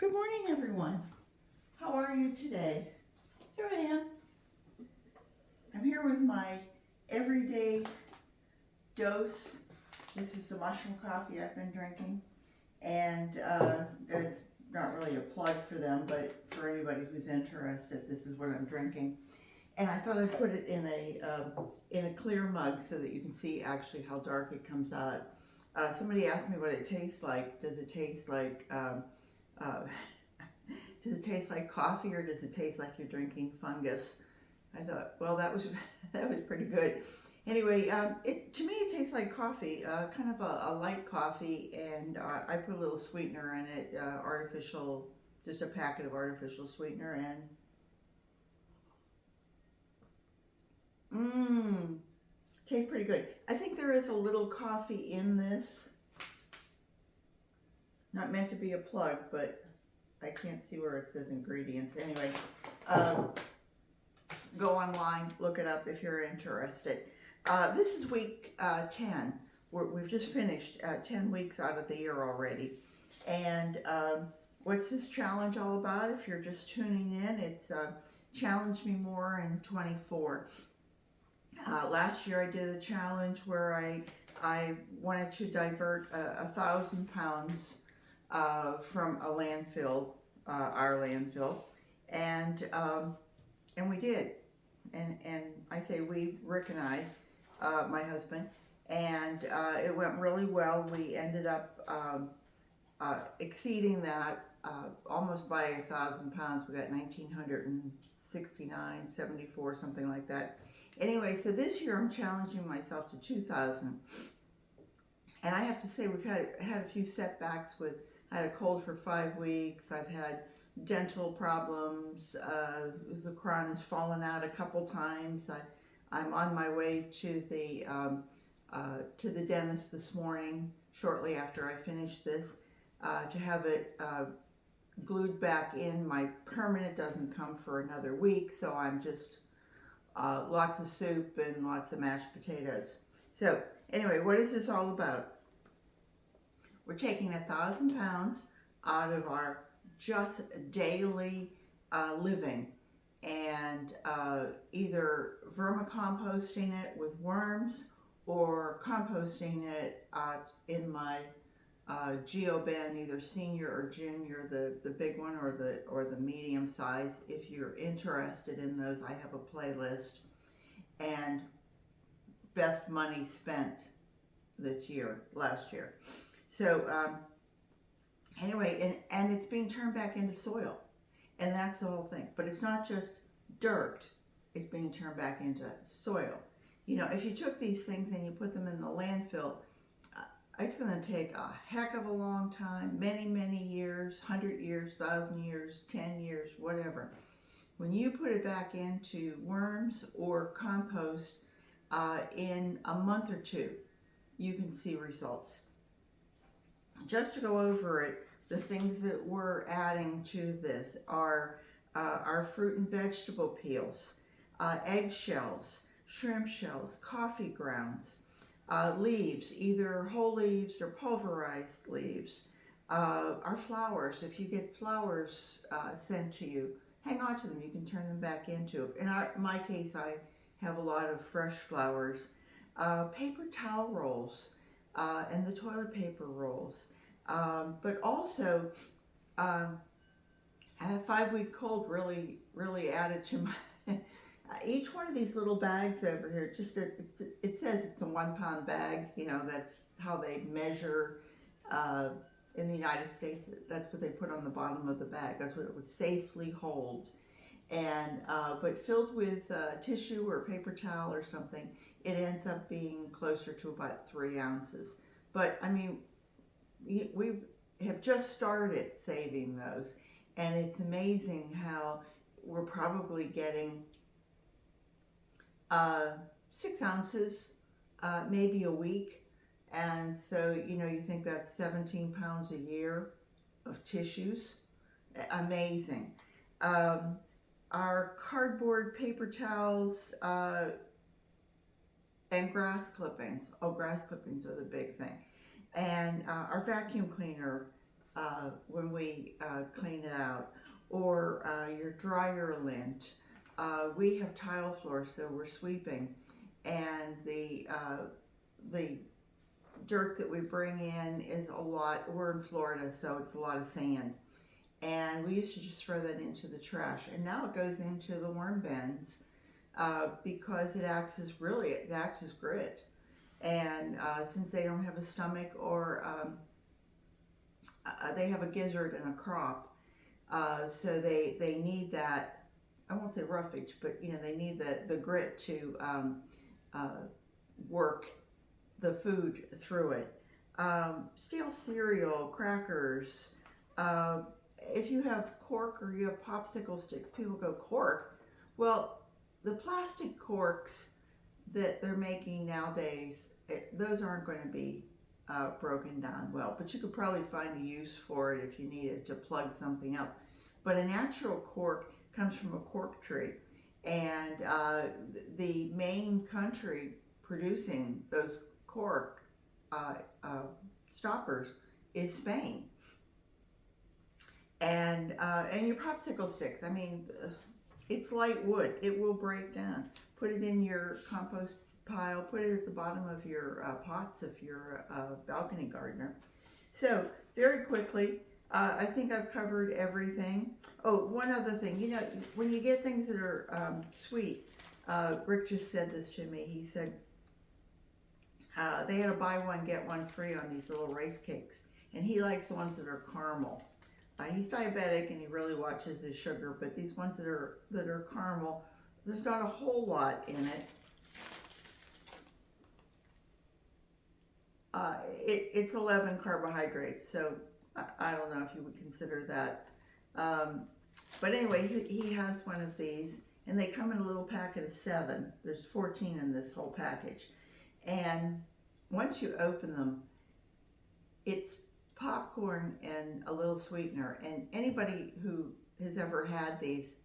Good morning, everyone. How are you today? Here I am. I'm here with my everyday dose. This is the mushroom coffee I've been drinking, and it's not really a plug for them, but for anybody who's interested, this is what I'm drinking. And I thought I'd put it in a clear mug so that you can see actually how dark it comes out. Somebody asked me what it tastes like. Does it taste like uh, does it taste like coffee or does it taste like you're drinking fungus? I thought, well, that was that was pretty good. Anyway, to me it tastes like coffee, kind of a light coffee, and I put a little sweetener in it, artificial, just a packet of artificial sweetener, and mmm, tastes pretty good. I think there is a little coffee in this. Not meant to be a plug, but I can't see where it says ingredients. Anyway, um, go online, look it up if you're interested. This is week 10. We've just finished 10 weeks out of the year already. And what's this challenge all about? If you're just tuning in, it's Challenge Me More in 24. Last year I did a challenge where I wanted to divert 1,000 pounds from a landfill, our landfill, and we did. And I say we, Rick and I, my husband, and it went really well. We ended up exceeding that almost by 1,000 pounds. We got 1,969, 74, something like that. Anyway, so this year I'm challenging myself to 2,000. And I have to say we've had a few setbacks with, I had a cold for 5 weeks, I've had dental problems, the crown has fallen out a couple times. I'm on my way to the dentist this morning, shortly after I finish this, to have it glued back in. My permanent doesn't come for another week, so I'm just lots of soup and lots of mashed potatoes. So anyway, what is this all about? We're taking 1,000 pounds out of our just daily living and either vermicomposting it with worms or composting it in my geo-bin, either senior or junior, the big one or the medium size. If you're interested in those, I have a playlist. And best money spent last year. So anyway, and it's being turned back into soil, and that's the whole thing. But it's not just dirt; it's being turned back into soil. You know, if you took these things and you put them in the landfill, it's going to take a heck of a long time, many years, 100 years, 1,000 years, 10 years, whatever. When you put it back into worms or compost in a month or two, you can see results. Just to go over it, the things that we're adding to this are our fruit and vegetable peels, egg shells, shrimp shells, coffee grounds, leaves, either whole leaves or pulverized leaves, our flowers. If you get flowers sent to you, hang on to them. You can turn them back into. In my case, I have a lot of fresh flowers. Paper towel rolls and the toilet paper rolls. But also, a 5-week cold really added to my. Each one of these little bags over here, it says it's a 1 pound bag. You know, that's how they measure in the United States. That's what they put on the bottom of the bag. That's what it would safely hold. And but filled with tissue or paper towel or something, it ends up being closer to about 3 ounces. But I mean, we have just started saving those, and it's amazing how we're probably getting 6 ounces maybe a week. And so, you know, you think that's 17 pounds a year of tissues. Amazing. Our cardboard paper towels and grass clippings. Oh, grass clippings are the big thing. And our vacuum cleaner when we clean it out, or your dryer lint. We have tile floors, so we're sweeping, and the dirt that we bring in is a lot. We're in Florida, so it's a lot of sand, and we used to just throw that into the trash, and now it goes into the worm bins because it acts as grit, and since they don't have a stomach, or they have a gizzard and a crop, so they need that. I won't say roughage, but they need the grit to work the food through it. Steel cereal, crackers. If you have cork or you have popsicle sticks, people go, cork. Well, the plastic corks that they're making nowadays, those aren't going to be broken down well, but you could probably find a use for it if you needed to plug something up. But a natural cork comes from a cork tree, and the main country producing those cork stoppers is Spain. And your popsicle sticks, I mean, it's light wood, it will break down. Put it in your compost pile, put it at the bottom of your pots if you're a balcony gardener. So very quickly, I think I've covered everything. Oh, one other thing, when you get things that are sweet, Rick just said this to me. He said they had a buy one get one free on these little rice cakes, and he likes the ones that are caramel. He's diabetic and he really watches his sugar, but these ones that are caramel, there's not a whole lot in it. It's 11 carbohydrates, so I don't know if you would consider that. But anyway, he has one of these, and they come in a little packet of 7. There's 14 in this whole package. And once you open them, it's popcorn and a little sweetener. And anybody who has ever had these,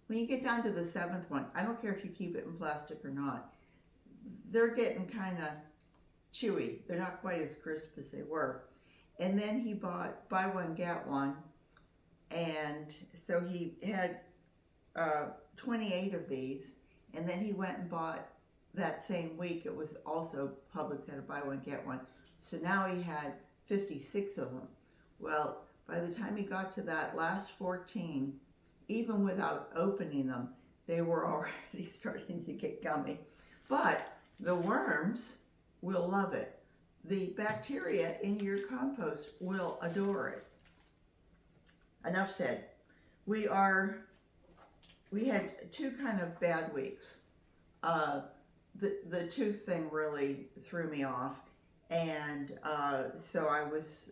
when you get down to the 7th one, I don't care if you keep it in plastic or not, they're getting kind of chewy. They're not quite as crisp as they were. And then he bought buy one get one, and so he had 28 of these, and then he went and bought that same week, it was also Publix had a buy one get one, so now he had 56 of them. Well, by the time he got to that last 14, even without opening them, they were already starting to get gummy. But the worms will love it. The bacteria in your compost will adore it. Enough said. We had 2 kind of bad weeks. The tooth thing really threw me off, and so I was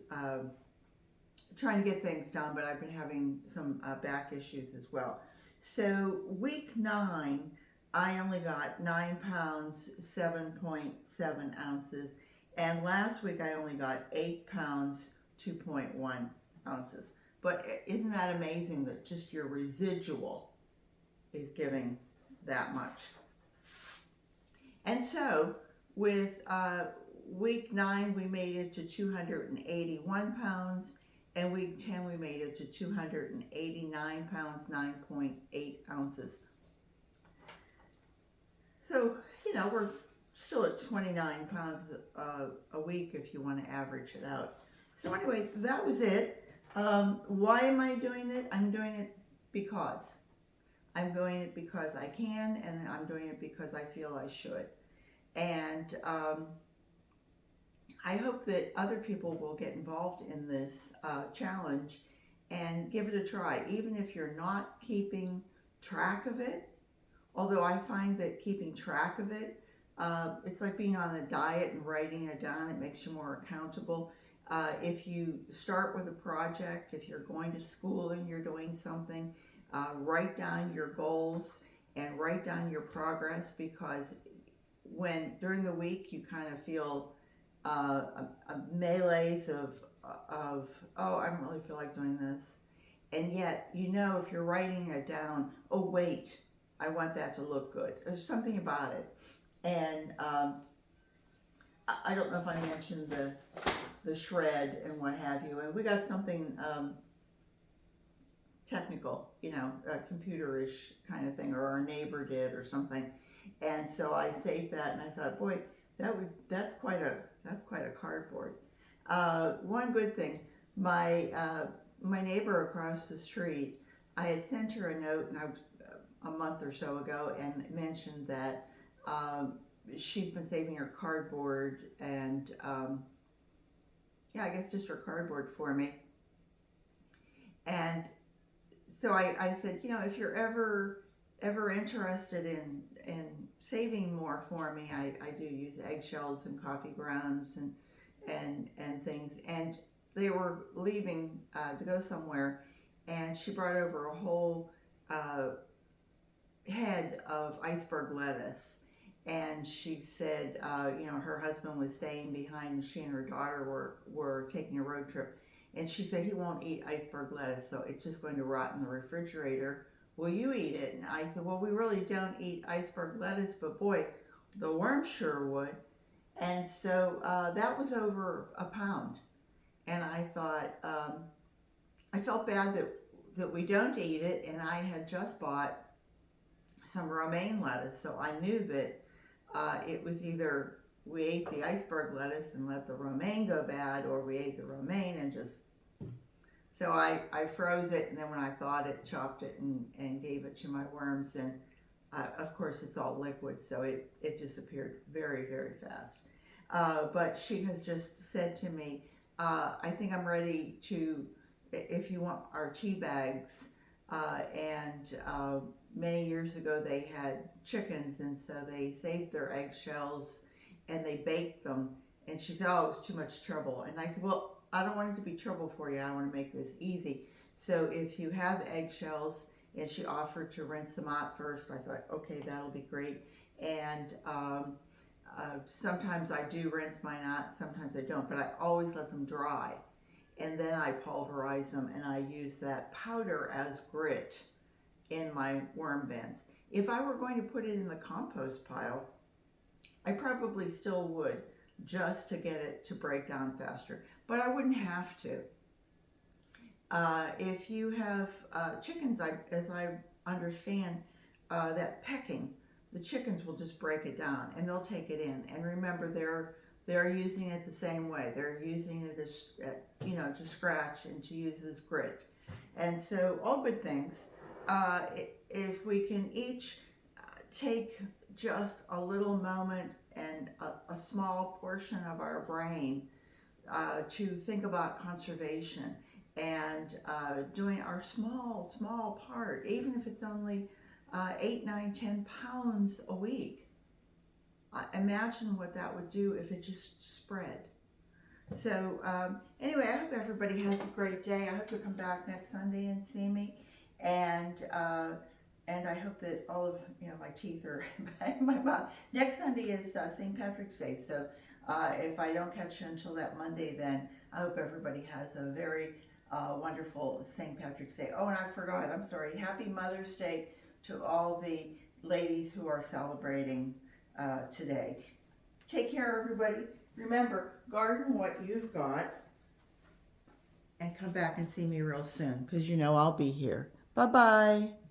trying to get things done, but I've been having some back issues as well. So week 9, I only got 9 pounds, 7.7 ounces. And last week I only got 8 pounds, 2.1 ounces. But isn't that amazing that just your residual is giving that much? And so with week 9, we made it to 281 pounds. And week 10, we made it to 289 pounds, 9.8 ounces. So, we're still at 29 pounds a week if you want to average it out. So anyway, that was it. Why am I doing it? I'm doing it because. I'm doing it because I can, and I'm doing it because I feel I should. And I hope that other people will get involved in this challenge and give it a try, even if you're not keeping track of it. Although I find that keeping track of it, it's like being on a diet and writing it down. It makes you more accountable. If you start with a project, if you're going to school and you're doing something, write down your goals and write down your progress, because when during the week you kind of feel a melees of oh, I don't really feel like doing this, and yet if you're writing it down, oh wait, I want that to look good. There's something about it. And I don't know if I mentioned the shred and what have you. And we got something technical, you know, computerish kind of thing, or our neighbor did or something. And so I saved that, and I thought, boy, that's quite a cardboard. One good thing, my neighbor across the street, I had sent her a note, and I was a month or so ago, and mentioned that she's been saving her cardboard, and yeah, I guess just her cardboard for me. And so I said, you know, if you're ever interested in saving more for me, I do use eggshells and coffee grounds and things. And they were leaving to go somewhere, and she brought over a whole head of iceberg lettuce. And she said, you know, her husband was staying behind, and she and her daughter were taking a road trip. And she said, he won't eat iceberg lettuce, so it's just going to rot in the refrigerator. Will you eat it? And I said, well, we really don't eat iceberg lettuce, but boy, the worms sure would. And so that was over a pound. And I thought, I felt bad that we don't eat it, and I had just bought some romaine lettuce, so I knew that it was either we ate the iceberg lettuce and let the romaine go bad, or we ate the romaine and just... So I froze it, and then when I thawed it, chopped it and gave it to my worms. And of course it's all liquid, so it disappeared very, very fast. But she has just said to me, I think I'm ready to, if you want our tea bags. And many years ago they had chickens, and so they saved their eggshells and they baked them. And she said, oh, it was too much trouble. And I said, well, I don't want it to be trouble for you. I want to make this easy. So if you have eggshells, and she offered to rinse them out first, I thought, okay, that'll be great. And sometimes I do rinse mine out, sometimes I don't, but I always let them dry. And then I pulverize them, and I use that powder as grit in my worm bins. If I were going to put it in the compost pile, I probably still would, just to get it to break down faster. But I wouldn't have to. If you have chickens, as I understand, that pecking, the chickens will just break it down, and they'll take it in. And remember, they're using it the same way. They're using it as, you know, to scratch and to use as grit. And so, all good things. If we can each take just a little moment and a small portion of our brain to think about conservation and doing our small part, even if it's only 8, 9, 10 pounds a week. Imagine what that would do if it just spread. So anyway, I hope everybody has a great day. I hope you'll come back next Sunday and see me. And I hope that all of, you know, my teeth are in my mouth. Next Sunday is St. Patrick's Day, so if I don't catch you until that Monday, then I hope everybody has a very wonderful St. Patrick's Day. Oh, and I forgot, I'm sorry. Happy Mother's Day to all the ladies who are celebrating today. Take care, everybody. Remember, garden what you've got, and come back and see me real soon, because you know I'll be here. Bye-bye.